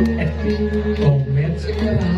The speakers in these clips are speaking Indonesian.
Komen sekarang.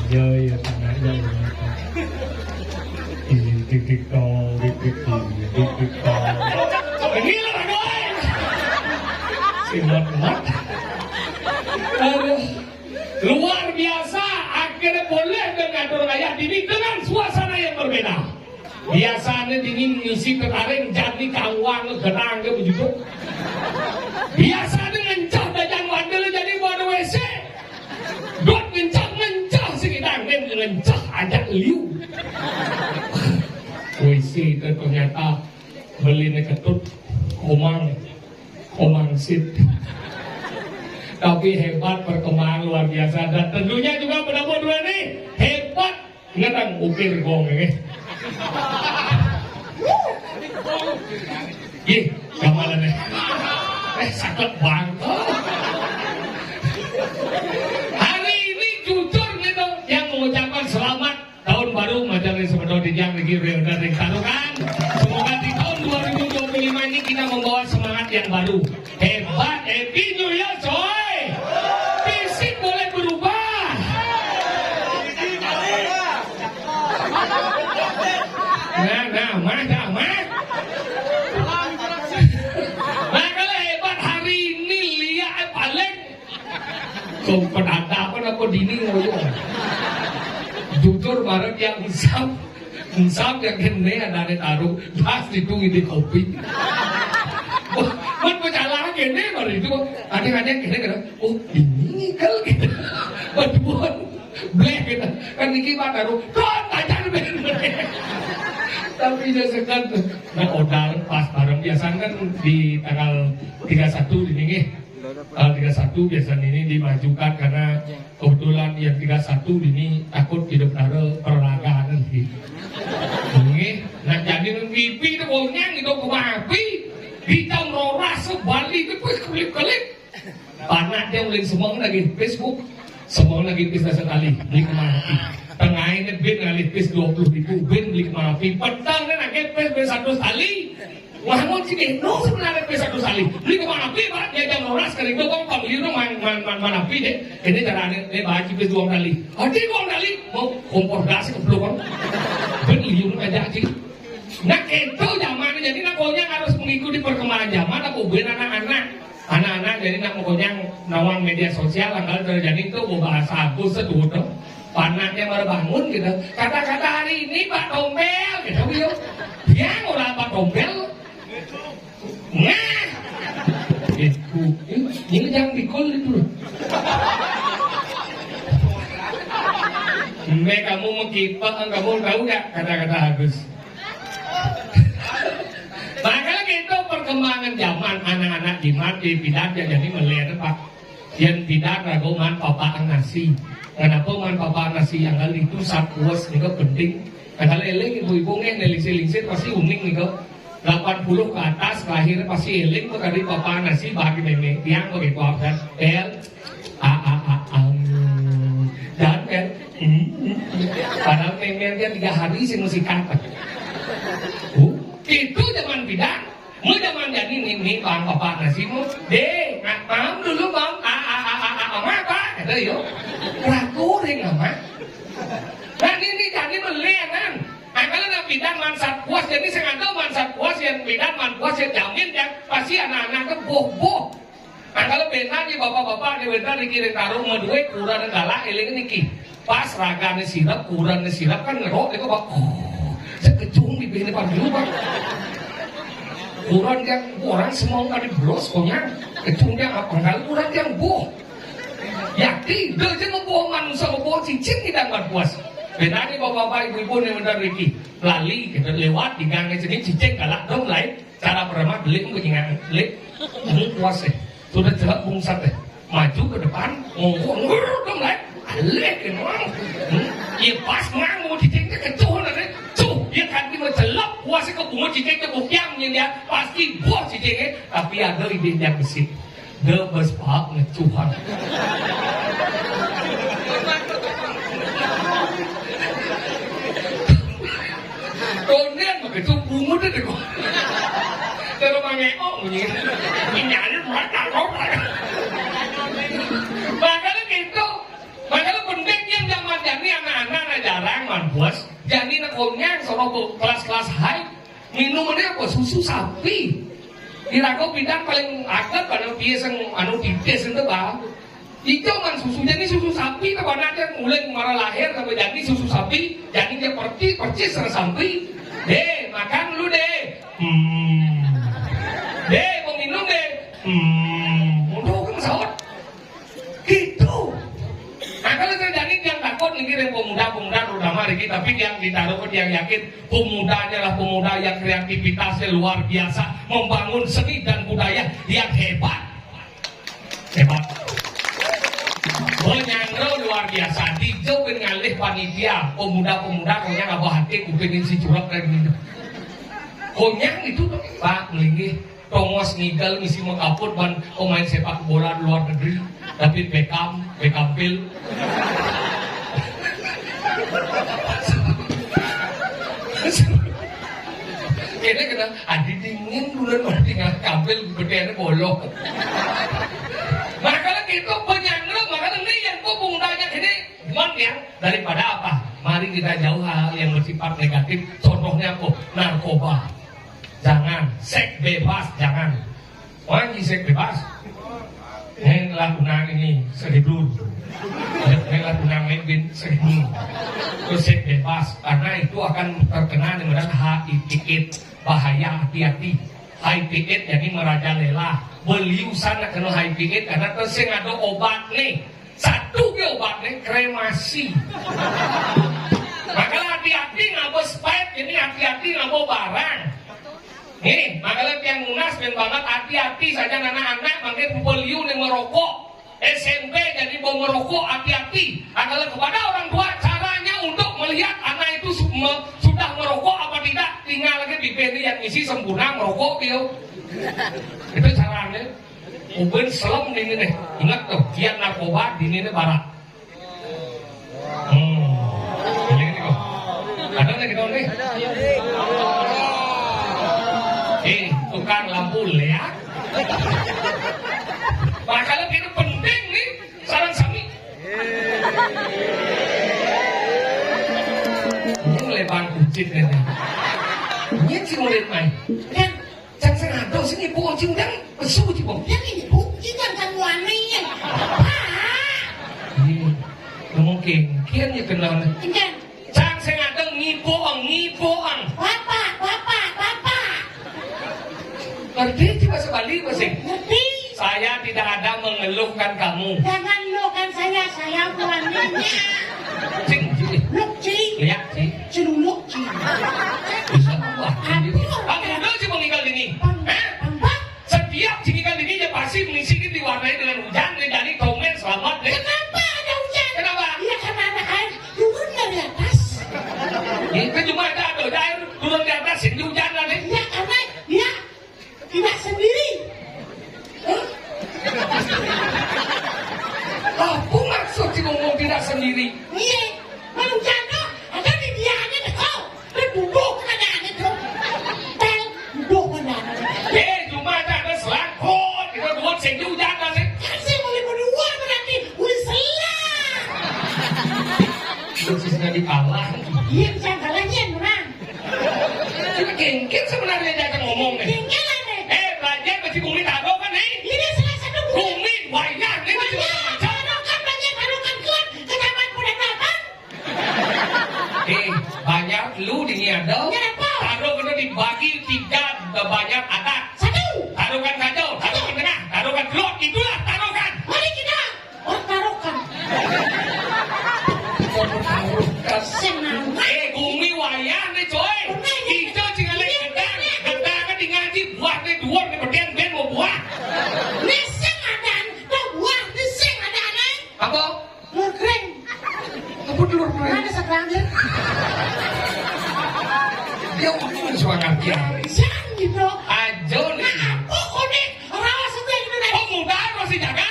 Chơi thằng nãy đây thì to gila Bang Doi. Si mat. Aduh, luar biasa. Akhirnya boleh mengatur kayak ini dengan suasana yang berbeda. Biasanya dingin ngisi ketaring jadi kawang gerang ke begitu. Biasanya ngencah dajan wadel jadi bawa WC. Dot ngencah sekitar dan ngencah ajak liu. WC itu ternyata beli ketut komang sit. Tapi hebat perkembangan luar biasa dan tentunya juga pendapat dua ini hebat ngetang ukir gong ini. Ih, kamalan nih. Sakit banget. Hari ini jujur gitu yang mengucapkan selamat tahun baru Majalengka Semedot yang dikirim dari Tarukan. Semoga di tahun 2025 ini kita membawa semangat yang baru. Hebat, happy new year coy. Fisik boleh berubah. Mah. Nah kalau hebat hari ini lihat paling kau penanda apa dini ngoyo. Jujur bareng yang insam yang kene ada taruh pas itu di kopi. Man berjalan kene baru itu ada kene oh ini kal gitu. kita kan niki mah baru kon tajan bener. Tapi dia sekan nah odal pas bareng biasanya kan di tanggal 31 ini nih. 31 biasanya ini dimajukan karena kebetulan yang 31 ini takut hidup ada perlagaan nanti. Ini, nah jadi pipi itu baunya gitu kumapi, hitam roras sebalik itu kelip-kelip. Panak dia mulai semua lagi Facebook, semua lagi bisa sekali beli kemana? Tengah ini bin ngalih pis 20.000 bin beli kemana? Petang dan agak pis satu kali. Wahmun sini, no sebenarnya pis satu kali. Beli kemana? Pak dia jam roras kali itu kong pembeli itu mana pi deh. Ini caranya ini baju pis 2 kali. Adi 2 kali mau kompor gas ke belakang. Ben liur aja sih. Nah itu zaman jadi nak pokoknya harus mengikuti perkembangan zaman. Aku ben anak-anak jadi nak pokoknya nawang media sosial anggal terjadi itu bahasa aku seduh tuh. Panaknya baru bangun gitu. Kata-kata hari ini Pak Tombel gitu yuk. Dia orang Pak Tombel. Nah, itu ini jangan dikol itu. Kamu mengkipak, kamu tahu nggak kata-kata Agus? Makanya gitu perkembangan zaman anak-anak di bidan jadi melihat Pak. Yang bidan raguman papa nasi. Kenapa man papa nasi yang kali itu sakuas nih penting. Kalau eling ibu-ibu ngelisir-lisir pasti uning nih 80 ke atas lahir pasti eling tuh kali papa nasi bagi meme yang begitu apa dan padahal meme dia 3 hari sih mesti kata. Itu zaman bidan. Mu zaman jadi nih bang papa nasi mu deh mam dulu bang apa kata yo ragu deh nama dan ini jadi melihat kalau nak bidan mansat puas jadi sengaja mansat puas yang bidan man puas yang jamin yang pasti anak-anak itu boh kalau benar nih bapak-bapak nih benar dikirim taruh medue kurang galak eling niki pas ragane sirap kurang sirap kan ngerok itu bak sekecung di bini pagi lupa kurang yang orang semua nggak diblos koknya kecungnya apa kalau kurang yang boh yakin dia aja ngebohong manusia ngebohong cicing tidak nggak puas benar nih bapak-bapak ibu-ibu yang benar Riki lali kita lewat di gang sini cicing galak dong lain cara pertama beli mengingat beli ini puas sudah jelas bungsat maju ke depan ngomong dong lain alek emang iya pas ngang mau cicingnya kecuh nanti dia kan dia celap puasnya ke bunga cicingnya bukyangnya dia pasti buah cicingnya tapi ada ide yang besit gebes pak ngecuhan kondian begitu bunga deh kok terus mengeok ini ada mereka makanya gitu makanya penting yang zaman jadi anak-anak jarang man bos jadi nakonnya sorobo kelas-kelas high minumannya apa susu sapi kira-kira bidang paling agak pada biasa anu titis itu bah itu kan susu jadi susu sapi kepada dia mulai marah lahir sampai jadi susu sapi jadi dia percis sapi deh makan lu deh deh mau minum deh untuk kan sahut gitu nah kalau terjadi yang takut ngirim pemuda-pemuda terutama Riki tapi yang ditaruh yang yakin pemudanya lah pemuda yang kreativitasnya luar biasa membangun seni dan budaya yang hebat menyangro luar biasa dijauh ngalih panitia pemuda-pemuda koknya nggak bawa hati kupingin si curap dan gitu koknya itu Pak melinggih tongos ngigel misi mengkaput ban pemain sepak bola luar negeri David Beckham Bill kayaknya kena adi dingin bulan baru tinggal kabel gedeannya bolong makanya gitu penyangro makanya ini yang pemudanya ini gimana ya daripada apa mari kita jauh hal yang bersifat negatif contohnya apa narkoba jangan seks bebas jangan wangi seks bebas yang lakukan ini seribu yang lakukan lebih seribu terus seks bebas karena itu akan terkena dengan HIV bahaya hati-hati HIV jadi merajalela beli usana kena HIV karena tersing ada obat nih Satu ke obatnya kremasi. Makanya hati-hati ngabo spike, ini hati-hati ngabo barang. Nih, makanya yang munas ben banget hati-hati saja anak-anak mangke pupeliu yang merokok. SMP jadi bau merokok, hati-hati. Adalah kepada orang tua caranya untuk melihat anak itu sudah merokok apa tidak. Tinggal lagi di bini yang isi sempurna merokok dia. Itu caranya. Uben selem di ini deh. Ingat tuh, kian narkoba di ini barat. Ini kok. Ada lagi dong nih. Tukang lampu lihat. Makanya itu penting nih saran sami. Ini lebar kucing nih. Ini sih murid main. Kan, jangan sengaja sini bukan cingdang besu cibong. Yang ini bu, cingdang kan wanita. Ini mungkin kian ya kenal. Cingdang. Jangan sengaja ngipoang. Bapak. Ngerti coba sebalik masing. Ngerti. Saya tidak ada mengeluhkan kamu. Jangan lukan saya wanita. Cing. Luk cing. Lihat cing. Celuluk cing. Bisa apa? Aduh. Kamu udah sih meninggal ini. Pambak. Setiap meninggal ini dia pasti mengisi diwarnai dengan hujan. Jadi komen selamat deh. Kenapa ada hujan? Kenapa? Iya karena ada air turun dari atas. Itu cuma ada air turun di atas ini hujan lah deh. Iya karena dia tidak sendiri. Apa maksud si ngomong tidak sendiri? Iya, kalau jano ada di dia aja deh kau. Duduk ada aja tuh. Tel duduk ada. Cuma ada selangkut. Kita buat sing hujan lah deh. Kan saya boleh berdua berarti boleh selang. Susahnya dikalah. Iya bisa kalahnya menang. Cuma kengkeng sebenarnya dia akan ngomong nih. Tinggal ada. Belajar masih bumi tago kan nih? Ini salah satu Bumi wayang nih masih macam. Taruhkan kuat kenapa pada kapan? Banyak lu di niado. Niat apa? Taruh kena dibagi 3 banyak atas. Satu. Taruhkan kacau, taruhkan tengah, taruhkan keluar, itulah taruhkan. Mari kita. Taruhkan. Senang. Bumi wayang nih coy. Itu cingalek gedang kan di ngaji buah nih dua nih berdeng ben mau buah. Neseng ada, dah buah neseng ada nih. Apa? Telur kering. Apa telur kering? Ada sekerangnya. Dia ngomong suara dia. Jangan gitu. Ajo nih. Aku nih rawas itu yang benar. Oh mudah masih jaga.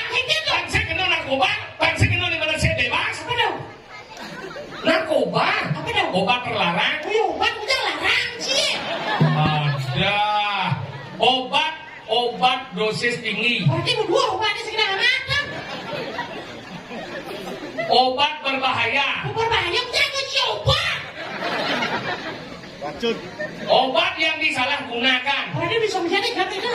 Bangsa kena narkoba, bangsa kena di mana saya bebas. Apa dong? Narkoba? Apa dong? Obat terlarang? Obat udah larang sih. Ada. Obat dosis tinggi. Berarti berdua obatnya segera matang. Obat berbahaya. Berbahaya jangan coba. Obat yang disalahgunakan. Berarti bisa menjadi kan itu.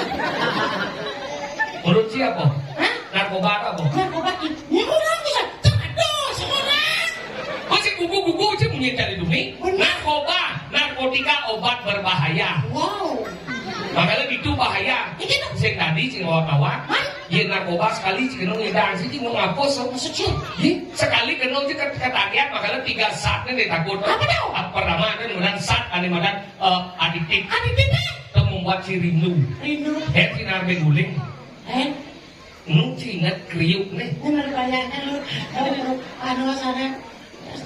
Menurut siapa? Hah? Narkoba apa? Narkoba itu. Ya orang bisa. Aduh, seorang. Masih gugu-gugu sih punya dari dunia. Narkotika obat berbahaya. Wow. Makanya itu bahaya. Ini tuh. Sing tadi sing kawan. Iya narkoba sekali sih kena ngedang sih mau ngapus. Maksudnya? Sekali kena sih ketagihan makanya 3 saatnya ditakut. Apa tuh? Pertama ada kemudian saat ada kemudian adiktif. Adiktif apa? Itu membuat si rindu. Rindu. Sinar beguling. Nu ingat kriuk nih. Bener bayangkan lu. Anu sana.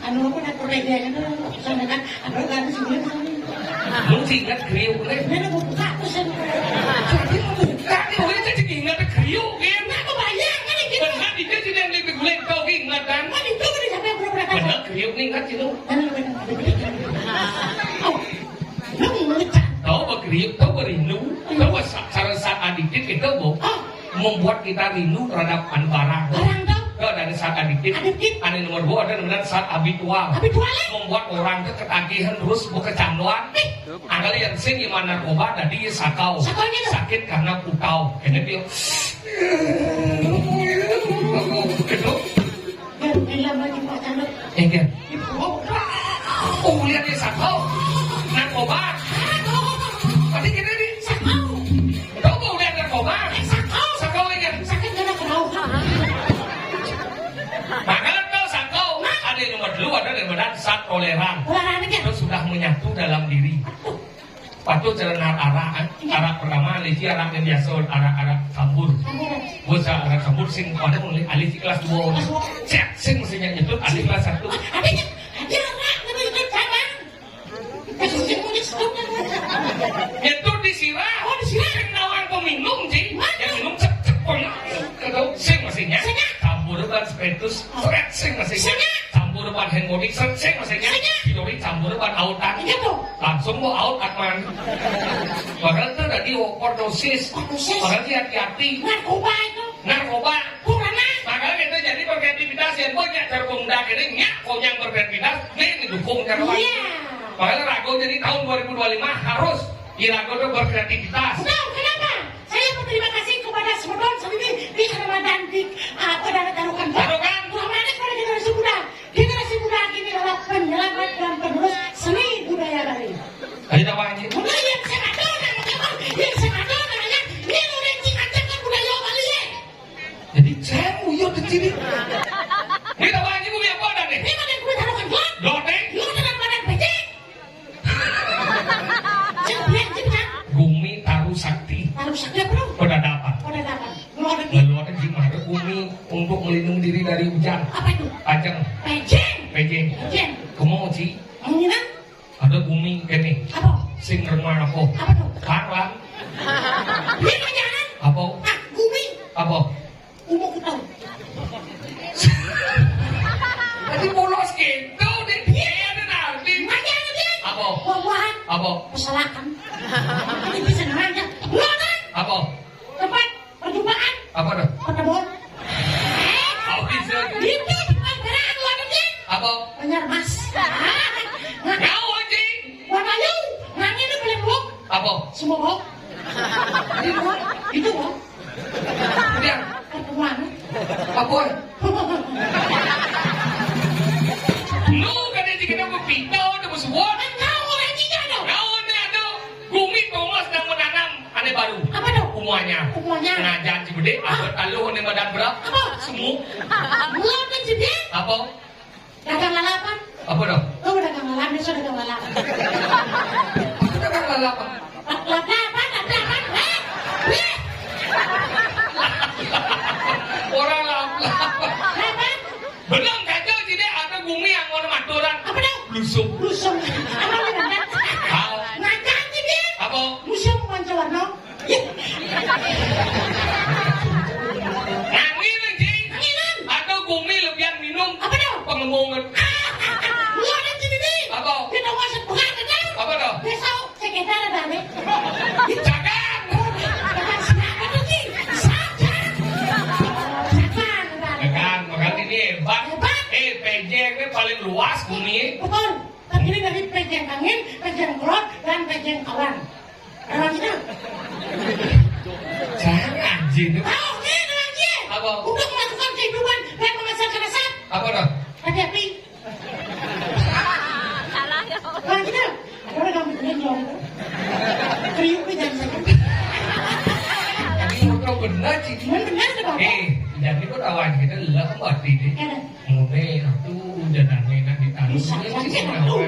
Anu aku nak korek dia kan. Sana kan. Anu kan sebelum sana. Nu ingat kriuk nih. Mana mau buka tuh sana. Jadi mau buka nih. Boleh jadi ingat kriuk kan. Aku bayangkan ini. Benar dia jadi yang beguling kau ingat kan. Kan itu kan sampai berapa kali. Benar kriuk nih ingat itu. Lu mengecat. Tahu berkriuk, tahu berindu, tahu cara saat adiktif itu membuat kita rindu terhadap barang. Barang tuh. Kalau dari saat adiktif, ada nomor 2 ada nomor saat habitual. Habitualnya? Membuat orang itu ketagihan terus kecanduan. Anggal yang sing gimana narkoba tadi sakau. Sakaunya tuh? Sakit karena pukau. Kena dia. Gitu. Bilang lagi macam lu. Enggak. Oh, Oh lihat dia sakau. Narkoba. Tadi kita nih sakau. Tahu mau lihat narkoba? Sakau enggak? sakit karena kenal. toleran. Toleran aja. Terus sudah menyatu dalam diri. Patuh jalan arah pertama alih arah yang biasa arah sambur. Bos arah sambur sing pada mulai alih kelas 2. Cek sing mestinya nyetut alih kelas 1. Adanya, dia anak itu jangan. Kasih sih punya stop. Nyetut disirah. Oh, disirah. Sing nawar peminum sih. Yang minum cek pernah. Ketau sing mestinya. Campur depan spetus. Sing mestinya. Campur depan handboarding. Sing mestinya. Pilori campur depan autan. Langsung mau out atman. Padahal itu tadi overdosis. Padahal hati-hati. Narkoba itu. Narkoba. Kurana. Makanya itu jadi berkreativitas yang banyak cara pemuda ini nyak kau yang berkreativitas ini didukung cara lain. Iya. Makanya Rago jadi tahun 2025 harus Rago itu berkreativitas. Tahu kenapa? Saya berterima kasih kepada Semedon Selimi di Kalimantan di pada tarukan. Tarukan. Terima kepada generasi muda. Generasi muda ini adalah penyelamat dan penerus seni budaya Bali. Ayo tahu aja. Mulai yang senado namanya Nilurenti Ancaman Budaya Bali. Jadi saya uyut ke sini. Ini tahu aja bumi apa ada nih? Ini mana gue taruhkan blok? Blok nih. Lu dengan badan becek. Cepat cepat. Bumi taruh sakti. Taruh sakti apa dong? Pada dapat. Pada dapat. Lu ada di Lalu ada gimana bumi untuk melindungi diri dari hujan. apa itu? Ajeng, Pejeng. pejeng. Pejeng. Kamu sih Anginan? ada bumi gini. Apa? Sing remah apa? Apa tuh? Karang. Dia jangan. Apa? Ah, bumi. Apa? Umur kita. Tadi bolos gitu deh. Iya ada nanti. Nanya dia. Apa? Buah-buahan. Apa? Pesalakan. Ini bisa nanya. Luaran. Apa? Tempat perjumpaan. Apa dah? Pertemuan. Oh bisa. Itu tempat gerakan luar negeri. Apa? Benar mas. Kau aja. Warna yu. Nanya itu paling blok. Apa? Semua blok. Itu blok. Itu blok. Kemudian Pertemuan. apa? Lu kan dia kita berpindah udah bersuara. Kau orang tiga dong. Kau ada bumi Thomas sedang menanam aneh baru. Apa dong? Umuannya. Umuannya. Ngajar Cibede. Apa kalau aneh badan berat? Apa? Semu. Belum kan jadi. Apa? Dagang lalapan. Apa dah? Kau dagang lalapan. Besok dagang lalapan. Kita kan lalapan. Lalapan. Orang lalapan. Apa? Belum kacau jadi ada bumi yang mau maturan. Apa dong? Lusuk. Lusung. Apa nih? Kau. Ngajar jadi. Apa? Museum Pancawarna. Angin lagi. Anginan. Ada bumi lebihan minum. Apa dong? Pengemungan. Lu ada jadi nih. Apa? Kita masuk bukan kan? Apa dah? Besok sekitar ada nih. Jangan. Bukan siapa tuh sih? Sajan. Kan, makanya ini hebat. Pejeng ini paling luas bumi. Betul. Terdiri dari pejeng angin, pejeng kelot, dan pejeng kawan. Orang itu. Jangan jin. Tahu nih orang dia. Apa? Untuk melakukan kehidupan dan menghasilkan asap. Apa dah? Hati-hati. Orang itu. Ada orang yang bikin jual itu. Kriuk nih jangan sakit. Ini kau benar sih. Benar tuh Bapak. Jadi kau tahuan kita lembat ini. Ada. Mulai itu jangan enak ditaruh. Bisa Ini saja sih tuh.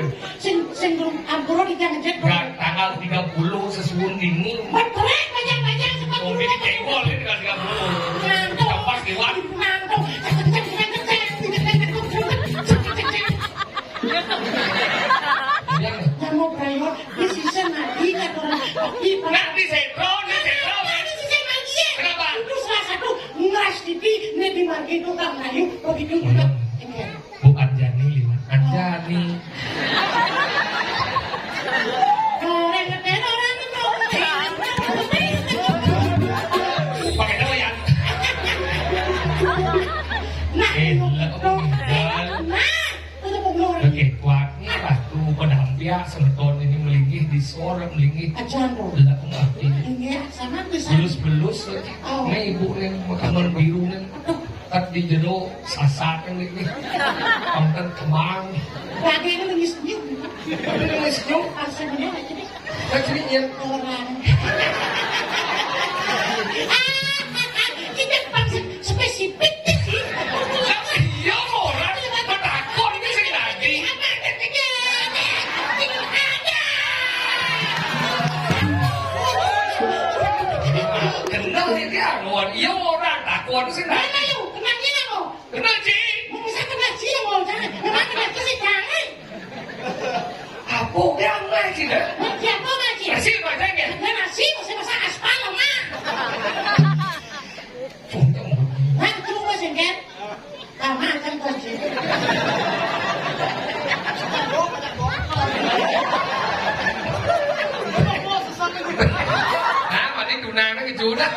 Sing belum ampuro di jangan jet. Gak tanggal 30 sesuun ini. Berterek banyak-banyak seperti Mau bikin cebol ini tanggal 30. Ngantuk. Pas lewat. Ngantuk. Yang mau prayo, di sisa nadi kan orang. Nanti setro, nanti setro. Nanti sisa nadi ya. Kenapa? Itu salah satu ngeras TV, nedi margi itu kan Melayu, begitu juga. Bu Anjani lima. Anjani. Orang ngeter orang Pakai nama ya. Nah, Oke, kuatnya lah tuh pedampia semeton ini melingih di suara melingih. ajan dong. Lah ngerti. Iya, sama bisa. Belus-belus nih ibu nih kamar biru nih. Kat di jero sasak ini. Konten kemang. Lagi itu lagi senyum. Ini senyum. Asalnya aja deh. Kan sedikit. Orang. Kita bangsa spesifik sih. Iya orang. Takut ini sekali lagi. Apa katanya? waduh sih Mana yuk, kenal kita kok. kenal Ci. Mau bisa kenal sih mau jangan. Memang kenal sih jangan. Apa yang lagi dah? Nanti apa lagi? Nasi bacanya. Ada nasi, masih masak aspal mah. Nah, tunggu masih kan? Lama kan kunci. Nah, mati tunangnya kejudan.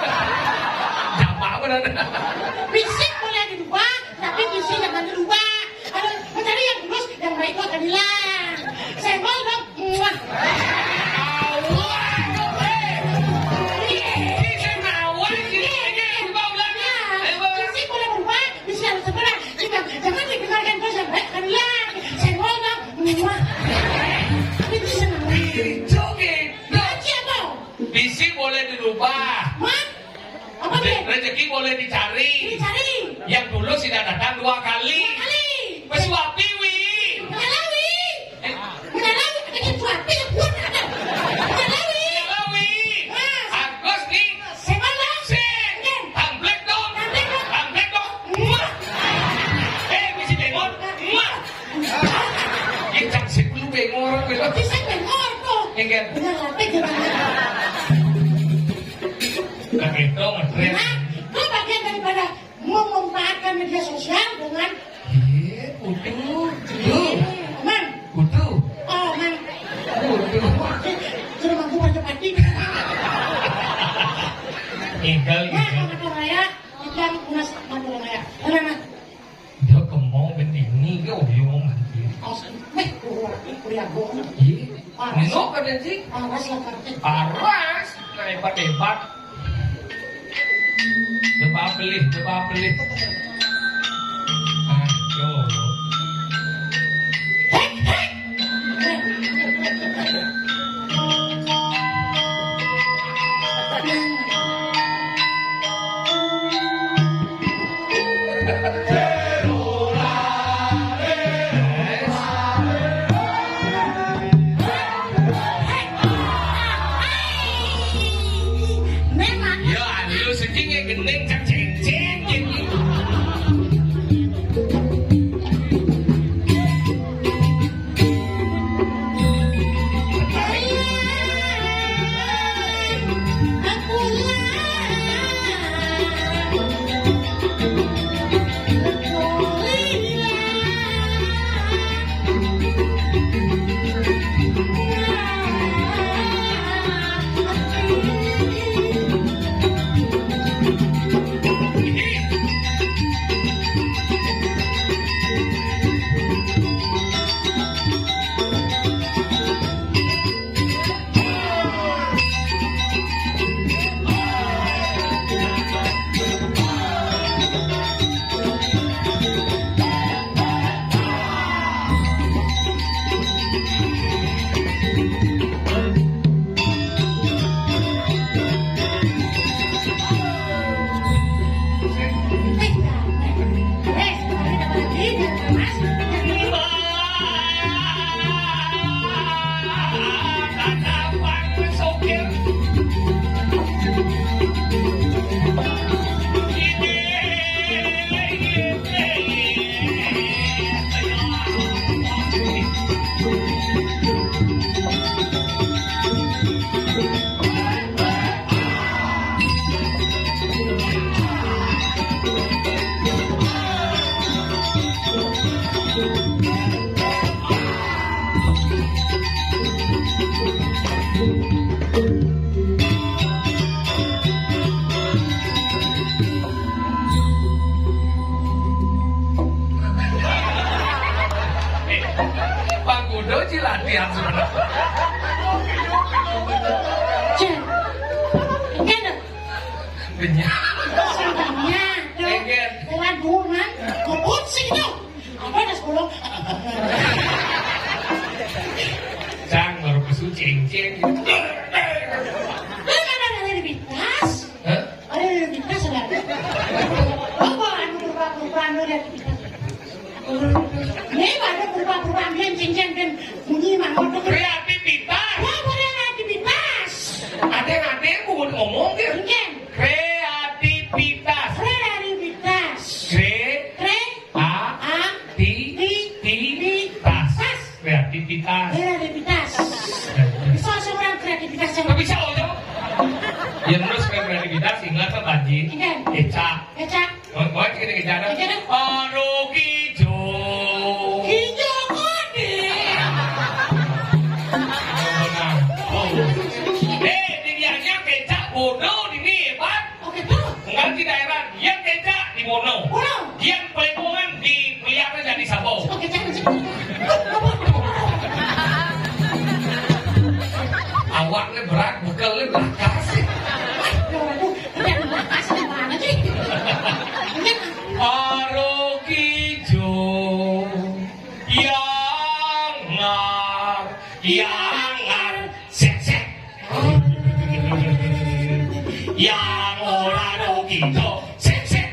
Jama benar. Fisik boleh dirubah, tapi visi jangan dirubah. Harus mencari yang tulus, yang baik itu akan hilang. Senggol dong. Muah. Fisik boleh berubah, visi harus segera. Jangan didengarkan terus yang baik akan hilang. Senggol dong. Muah. Itu senang. Lagi apa? Visi boleh dirubah, Mat? Apa dia? rezeki boleh dicari. Dicari. Yang dulu sudah datang 2 kali. Kali. Pesuapi wi. Menyalawi. Menyalawi. Ada yang suapi yang pun ada. Menyalawi. Lawi. Agus nih. Senggol dong. Sen. Tamblek dong. Tamblek dong. Muah. Misi bengor. Muah. Kita sih belum bengor. Bisa bengor tuh. Enggak. Benar lapik jangan. Nah itu ngetrend. Nah, itu bagian daripada memanfaatkan media sosial dengan Kudu. man. Kudu. Oh, man. Kudu. Suruh mampu macam mati. Inggal. Nah, mata raya, ikan unas mata raya. Mana? Dia kemau bendini ke oyong nanti. Kuliah gua. Nino kan sih. Awas lah kartu. Paras. Hebat. Coba beli. Ayo. Memang. Ya, lu sejingnya gendeng cak ceng-ceng gitu. Pak Gudo latihan sebenarnya. Cek. Kan Benyah. Sangkanya, Engger. lewat bungan, kebut sih itu. Apa ada 10? Cang baru kesu ceng-ceng. Kan ada di tas. Hah? Ada di tas ada. Apa anu perubahan ada di tas? Nih ada perubahan yang cincin dan bunyi mangkok. Kreativitas. Wah, boleh aktivitas. Ada yang gue ngomong gitu. Mungkin. Kreativitas. Kreativitas. kreativitas. Kreativitas. Bisa seorang kreativitas yang Tapi bisa aja. Ya terus kreativitas ingat apa Baji? Ingat. Eca. Eca. Oh, kita kejar. Kejar. Aro kijo. Hijau kode. Oh. Dirianya kecak bono di Mebat. Oke tuh. Enggak di daerah. Dia kecak di Bono. Bono. Dia pelepungan di pelihara jadi Sabo. Oke jangan sih. Awaknya berat, bekalnya bekas. Waduh, udah makasih mana sih? Aro kijo yang sek yang ora ro kijo sek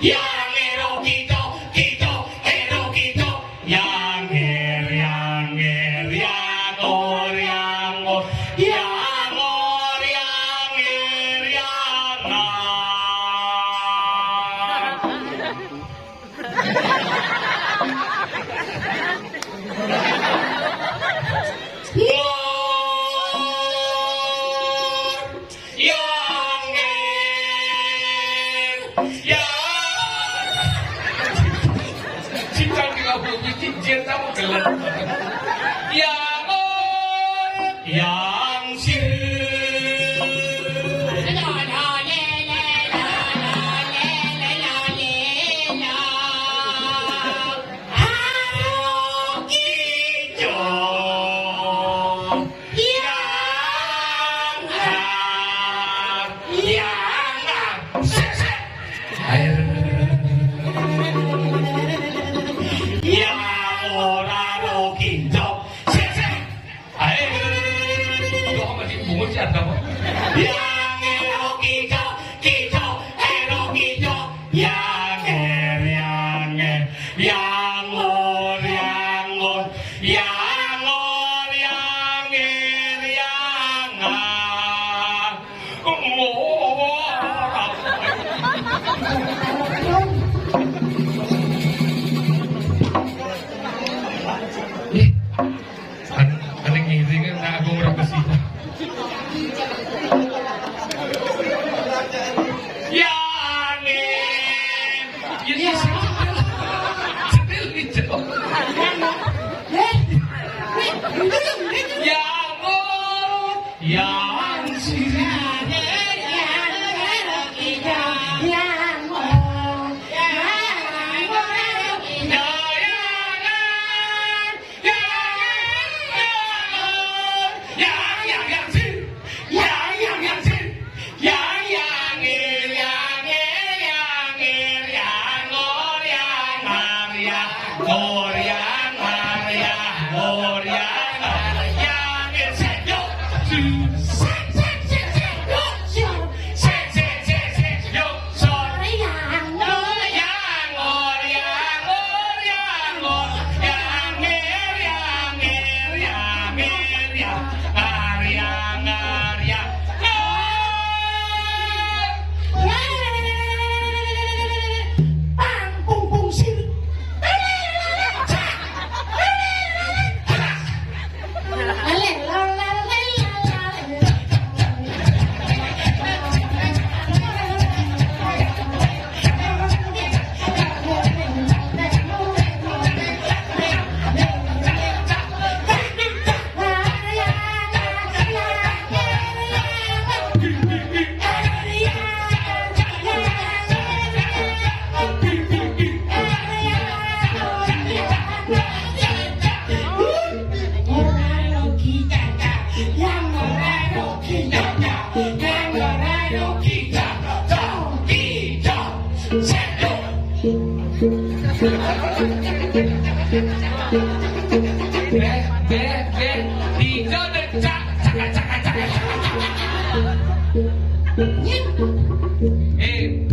yang ero kijo ero kijo yang or Cinta kita punya cincin tahu kalian. Yang sih.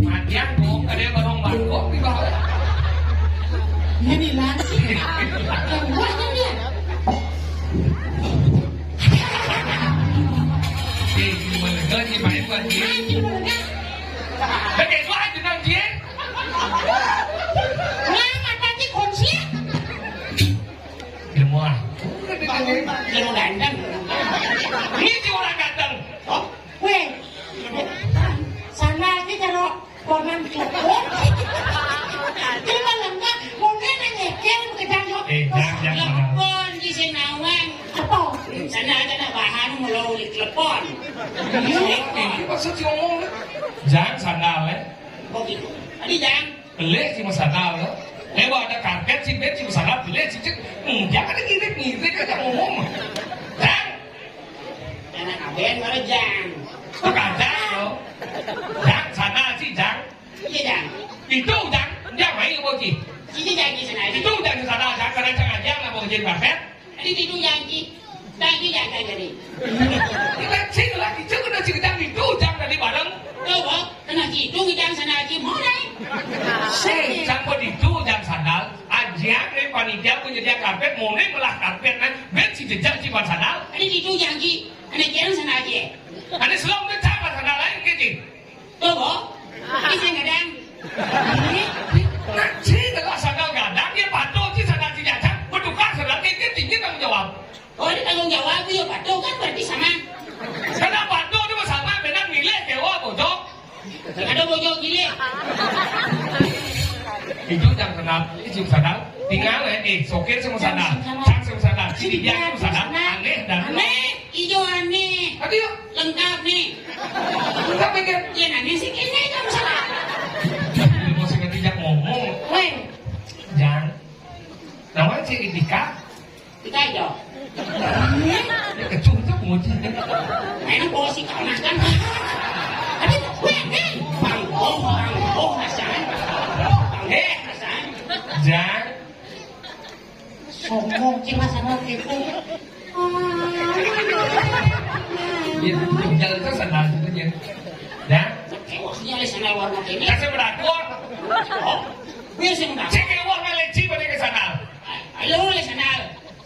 Matian kok, ada barong bangkok di bawah. Ini lagi. Yang buahnya dia. Gimana lagi main lagi? Lagi gua aja nang dia. Lama tadi kunci. telepon. Ini maksud si ngomong jangan sandal ya. Oh gitu. Tadi jangan. Beli sih mas sandal ya. Lewat ada karpet sih bed sih sandal beli sih cek. Jangan ada ngirit aja ngomong. Jangan. Anak aben mana jangan. Kacang lo. Jangan sandal sih jangan. Iya jangan. Itu jangan. Jangan main ke boci. Sini jangan sana. Itu jangan sandal jangan karena jangan jangan mau jadi karpet. Tadi itu jangan. Tadi jangan jadi. Kita sih lagi cek kena sih jangan itu jangan tadi bareng. Tahu kok? Kena gitu jangan sana aja mulai. Sampai itu jangan sandal. Aja dari panitia punya karpet mulai melah karpet kan. Bet si jejak si ban sandal. Tadi itu jangan. Anak jangan sana aja. Ada selong tu cara sandal lain gitu. Tahu kok? Ini saya kadang. Nanti kalau sandal gadang dia patuh si sandal si jajak. Bertukar sandal ini tinggi tanggung jawab. Oh ini tanggung jawab ya patuh kan berarti sama. Karena patuh itu sama benar nilai kewa bojok. Ada bojok gile. Itu jangan kenal, itu sandal. Tinggal sokir semua sandal, cang semua sandal, sini dia semua sandal. Aneh dan Aneh, hijau aneh. Tadi yuk, Lengkap nih. kita pikir. Ya aneh sih kayaknya kamu salah. Ini mau sengaja tidak ngomong, Weh, jangan. Namanya si Indika, kita aja. dia kecuntuk muncul. Enak bawa si kanak kan. Tapi weh, bangkong rasain. Rasain. Jangan. Sombong cuma sama itu. Jalan itu sandal itu aja. Dan Kewasnya oleh sana warna ini. kasih berakur. Oh, biar saya menang. Cek keluar meleci pada ke sandal. Halo oleh sana.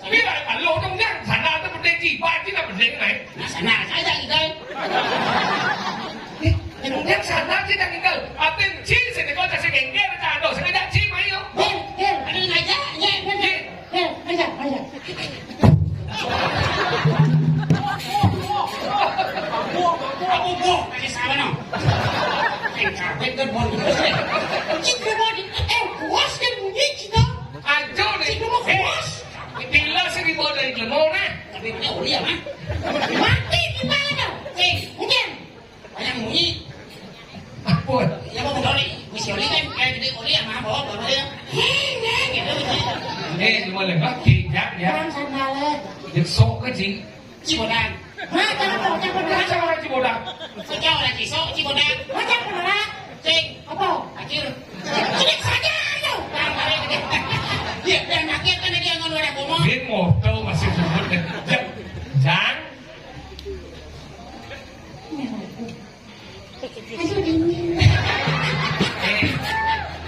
Biar kalau dong jangan sandal itu meleci, pasti nak meleci naik. Nah sana saja kita. Yang sandal sih tak tinggal. Aten ci sini kau tak segengger cado, sekedar ci mayo. Hel, ada yang aja, ya, hel, aja. Aku boh, kasih sabar no. Karpet kan bon. Kita bon, puas kan bunyi kita. Ajo deh. Kita mau puas. Bila sih dibawa dari lemau nah. Tapi punya uli ya mah. Mati di mana? Mungkin. Banyak bunyi. Apa? Ya mau uli. Misi uli kan kayak gede uli ya mah bawa bawa dia. Cuma lengkap kijak ya. Orang sandal. Yang sok ke ci. Cibodan. Macam apa? Macam orang Cibodak. Sejauh lagi sok Cibodan. Macam apa? Cing. Apa? Acil. Cing saja tu. Dia dan nakit kan dia ngomong ada ngomong. Dia moto masih sebut. Jangan.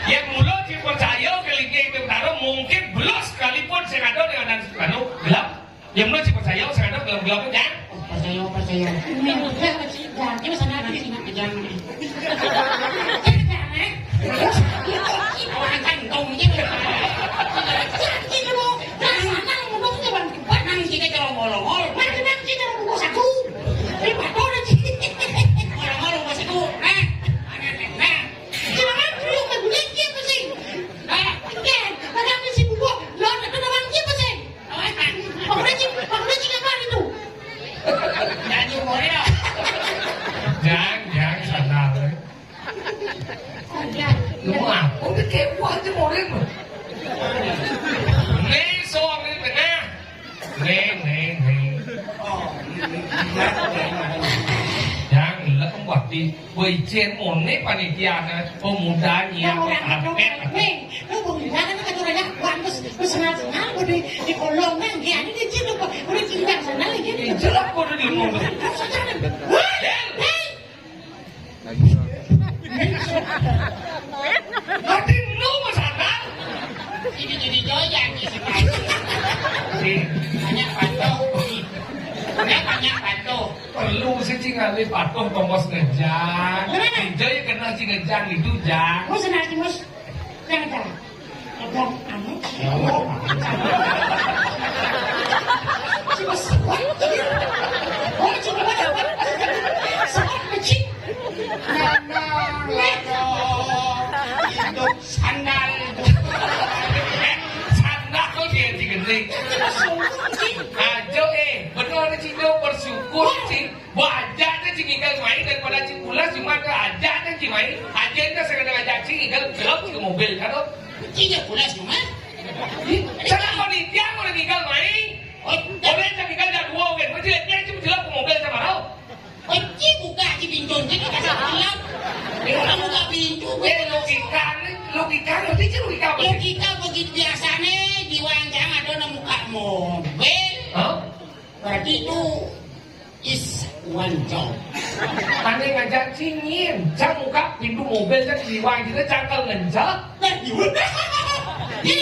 Yang mulut si percaya kelinci itu taruh mungkin belum sekalipun senado dengan anu gelap. Yang mulut si percaya senado gelap kan? Percaya. Jangan kita sana nanti nak jangan. Orang kantong je. Jangan dulu. Jangan ngomong tu bang. Nang kita kalau ngolong-ngol. Mana nang kita ngomong satu. Ini apa nanti? Ngolong-ngol ngomong satu. Nah. Jangan dulu kebulan dia pusing. Kan, padahal si buku lo nak kena bang dia pusing. Pengrajin apa itu? Jangan umur dia. Jangan sandal. Lu apa? Udah kepo aja orang mah. Neng soal ini tengah. Neng. Jangan lah kamu buat di wejen one panitia na pemudanya karpet. Lu bilang kan kata orang bagus bersenang-senang di kolong kan dia ini dia cium kok udah cium sana lagi ni. Jelas kau udah diomong. Nanti lu masalah. Ini jadi joyan ni sekarang. Banyak patuh. Perlu sih ngali patuh tongkos ngejang. Jadi kena si ngejang itu jang. Mus nak mus. Jangan tak. Abang anu. Cuma sebuah. Oh cuma apa? Sebuah kecil. Hidup sandal. Sandal kau dia tinggal. Ajo benar Cino bersyukur sih. ikan main daripada cipulas cuma ke aja kan cimain aja kan segala ngajak cing ikan gelap ke mobil kan tuh Tiga pulas cuma. sana panitia mau lagi ikan main boleh cak ikan dah dua kan macam dia cuma gelap ke mobil sama tau Oci buka di pintu jadi kasih gelap. Orang buka pintu. logika ngerti sih logika apa sih Logika begitu biasanya di wanjang ada nemu muka mobil. Berarti itu is one job. Aneh ngajak cingin, cang muka pintu mobil cang diwang kita cangkal ngencak. Nah, di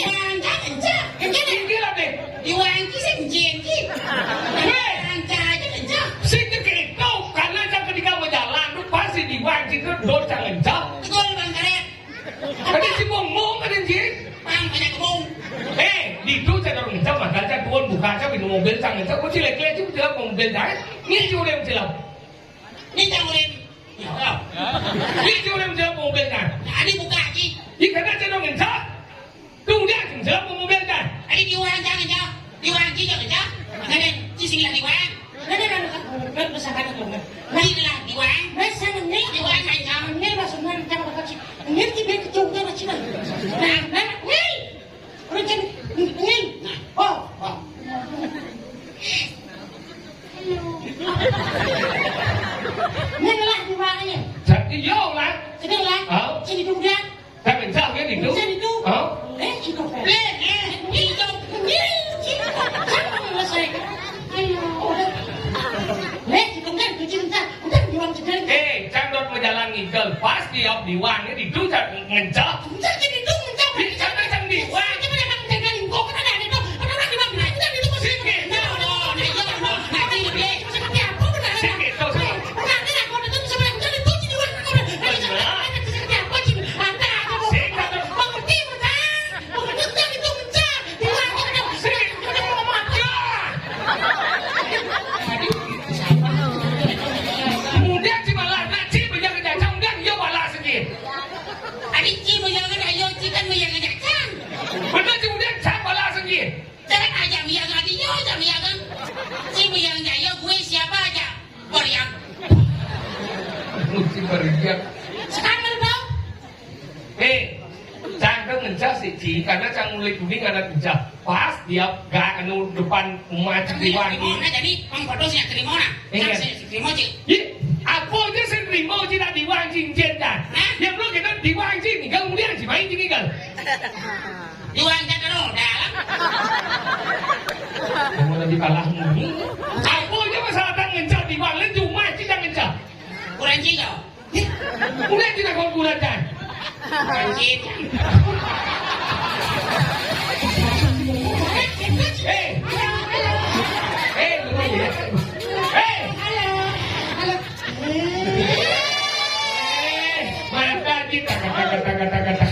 wanjang kencang. Kencang deh. Tinggi lah deh. Di wanjang sih kencang. Kencang aja kencang. Sing itu karena cang ketika mau jalan, lu pasti diwang kita dor cang ngencak. Betul Bang Karet. Ada si ngomong ada sih. Bang banyak ngomong. Di itu cang orang ngencak maka cang tuan buka cang pintu mobil cang ngencak. Kau cilek-cilek cuma jelas mobil dah. Ini cuma yang jelas. Ini jangan urin. Ya Allah. Ini cuma yang jelas mobil dah. Nah, ini buka lagi. Jika ada cang orang ngencak, kemudian cang jelas mobil dah. Ini di wanjang kencang. Di wanjang kencang. Makanya di sini lah di wanjang. Nah, bersahkan aku. Ini lah di wanjang. Masa ini di wanjang kencang. Ini maksudnya kencang apa sih? Ini tiba kecungnya macam mana? Nah, ini. Udah ini. Oh. Ini lah di wanjang. Jadi yo lah. Sini lah. Sini duduk. Cang ngencak ya di itu. Sini duduk. Sini duduk. Cang dot berjalan ngigel pas dia diwang di itu cang ngencak. Di sana cang diwang. Kemudian si malah naci berjaga jajang dan dia balas sedikit. Benar kemudian cang balas sedikit. Mesti beriak. Cang kan ngencak sih, karena cang mulai kuning ada ngencak. Pas dia gak anu depan umat diwangi. Apa aja saya terima tidak diwang cincin dah. Yang belum kita diwang cincin, kemudian si main cincin kan. Kamu lagi kalah muni. Apa aja masalah tang ngencak diwang, lain cuma cincin ngencak. Udah tidak kau gulakan. Mata kita kata.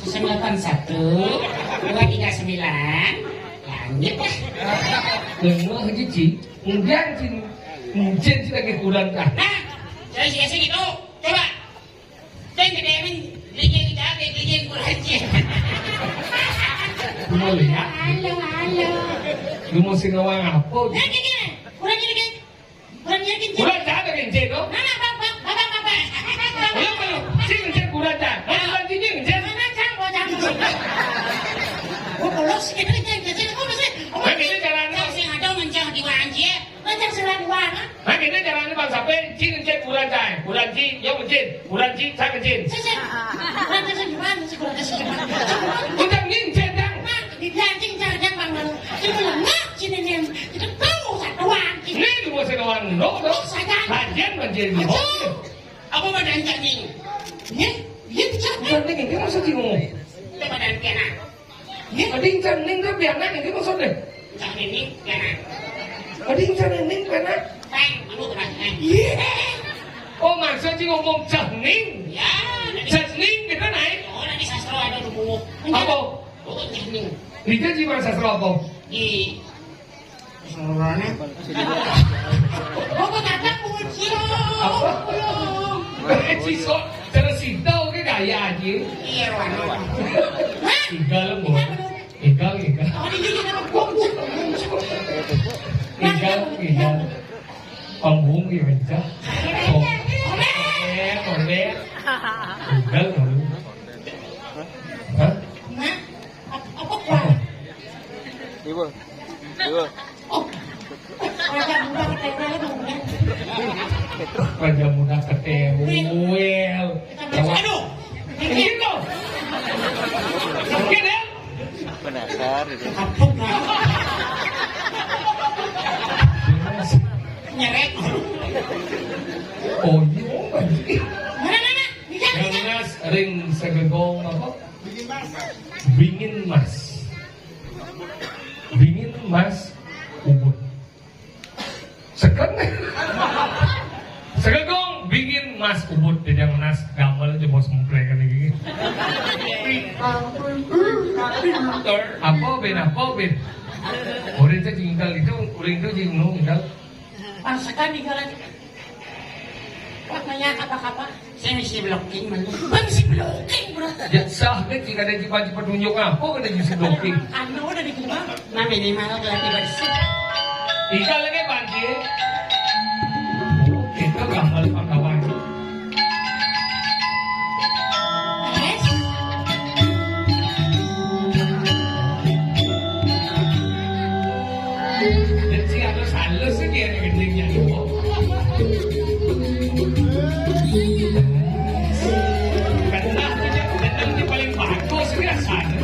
91 239 langit lah. Dengar cici, kemudian cincin lagi kurang dah. Nah, saya biasa gitu. Coba. Saya gedein ligin kita, ligin kurang. Mau lihat? Halo. Lu mau singawang apa? Nah, gini. Kurang gini. Kurang dah ada cincin tu. Mana, Bapak. Belum. Cincin kurang dah. Kurang cincin. Mana cang, bocang. Oh, kalau sekitar cincin, kau mesti. Bagaimana caranya? Kau sih ada mencang di wanci. Mencang sebelah di mana? Bagaimana caranya bang sampai cincin kurang dah. Kurang cincin, ya cincin. Kurang cincin, saya cincin. Kurang cincin di mana? Kurang cincin di mana? Kurang cincin dah. Di cincin jangan bang lalu. Itu lengah cincin. Itu tahu satu wanci. Ini tu mau singawang no. Hajian menjadi ni. Apa badan janin? Ya, cak. Bukan ni kita maksud ni mo. Itu badan kena. Ading cerning tu biar nak kita maksud ni. Janin ni kena. Ading cerning kena. Bang, anu kena. Oh maksud ni ngomong cerning. Ya, Cerning kita naik. oh nanti sastra ada buku. Apa? Oh, janin. Kita jiwa sastra apa? Di sasarannya. Oh, kata kunci. Apa? Ciso tersintau ke gaya aja. Iya, Wan. Igal mo. Igal. Oh, di sini nama kunci. Igal. Pambung gimana? Oleh. Tinggal baru. Hah? Nah, apa kuat? Ibu. Ibu. Oh, raja muda ketemu kemudian. Raja muda ketewel. Aduh, Gitu. Mungkin ya? Penakar itu. kapok lah. Nyeret. Oh iya. Mana? Bisa. Ganas ring segegong apa? Bingin mas. Bingin mas ubud. Sekan. Segegong bingin mas ubud jadi yang nas gamel aja bos mempelai kan ini. Apa ben? Orang itu tinggal itu tinggal. Pasakan di jalan. Maknanya apa-apa? Saya mesti blocking mana? Mesti blocking bro. Ya sah kan jika ada cepat tunjuk apa kan ada justru blocking. Anda udah di rumah. Nah minimal lagi bersih. Ika lagi banci. Itu gambar pakawan. Yes. Dan si halus dia yang gendengnya dulu. Karena paling bagus rasanya.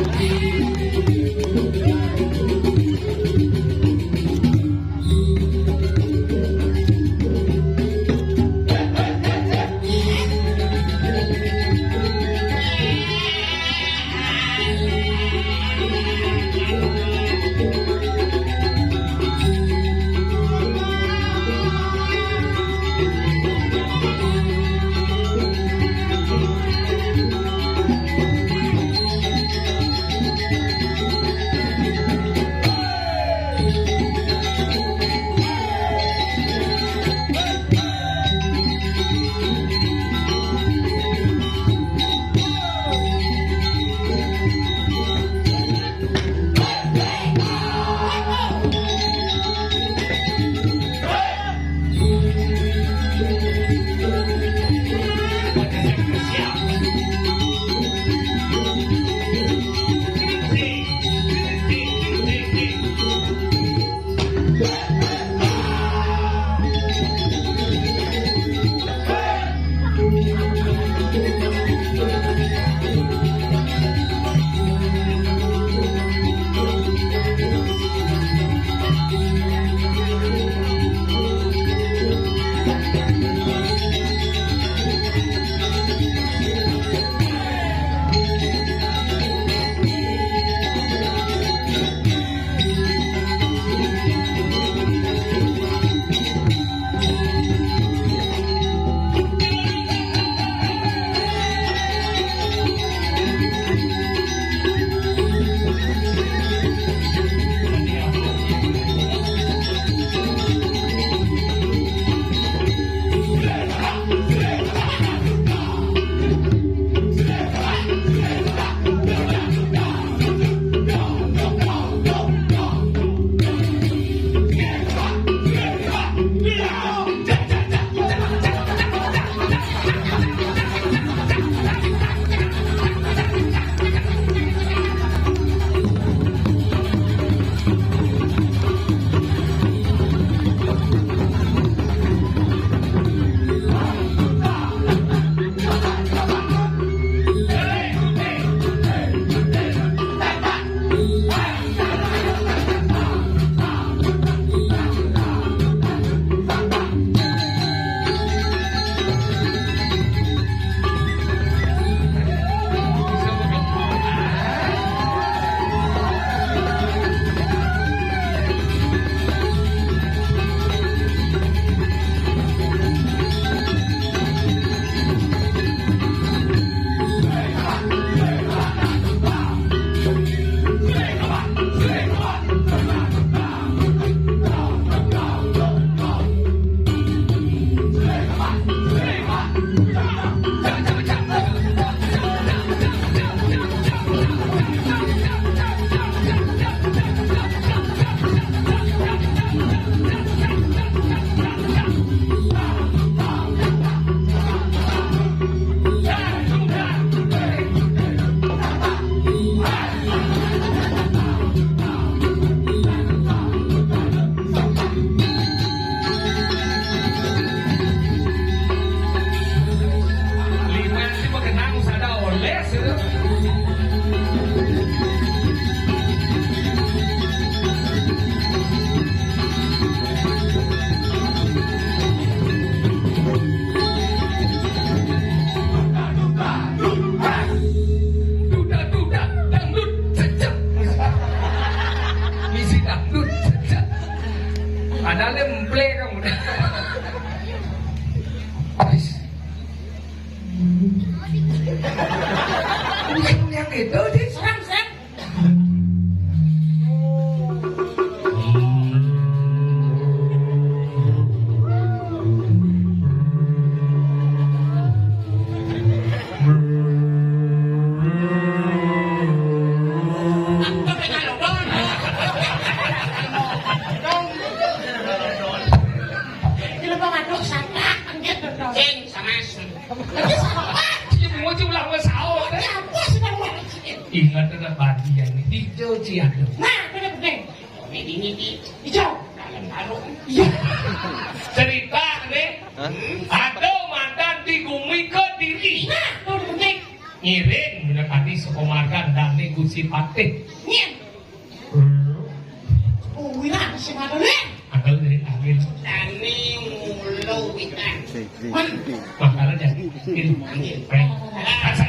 mau ulang mesau teh. Apa sih bang? Ingat ada bagian ini di Ciado. Nah, bener-bener. Ini hijau. Dalam taruh. Iya. Cerita deh. Hah? Ada mantan digumi ke diri. Nah, bener-bener. Ngiring mendekati sekomarkan dan negusi patih. Nyen. Oh, wira si Madeline. Agak dari akhir. Dani mulu kita. Si, si, Man. si. Makanya jadi ini. Saya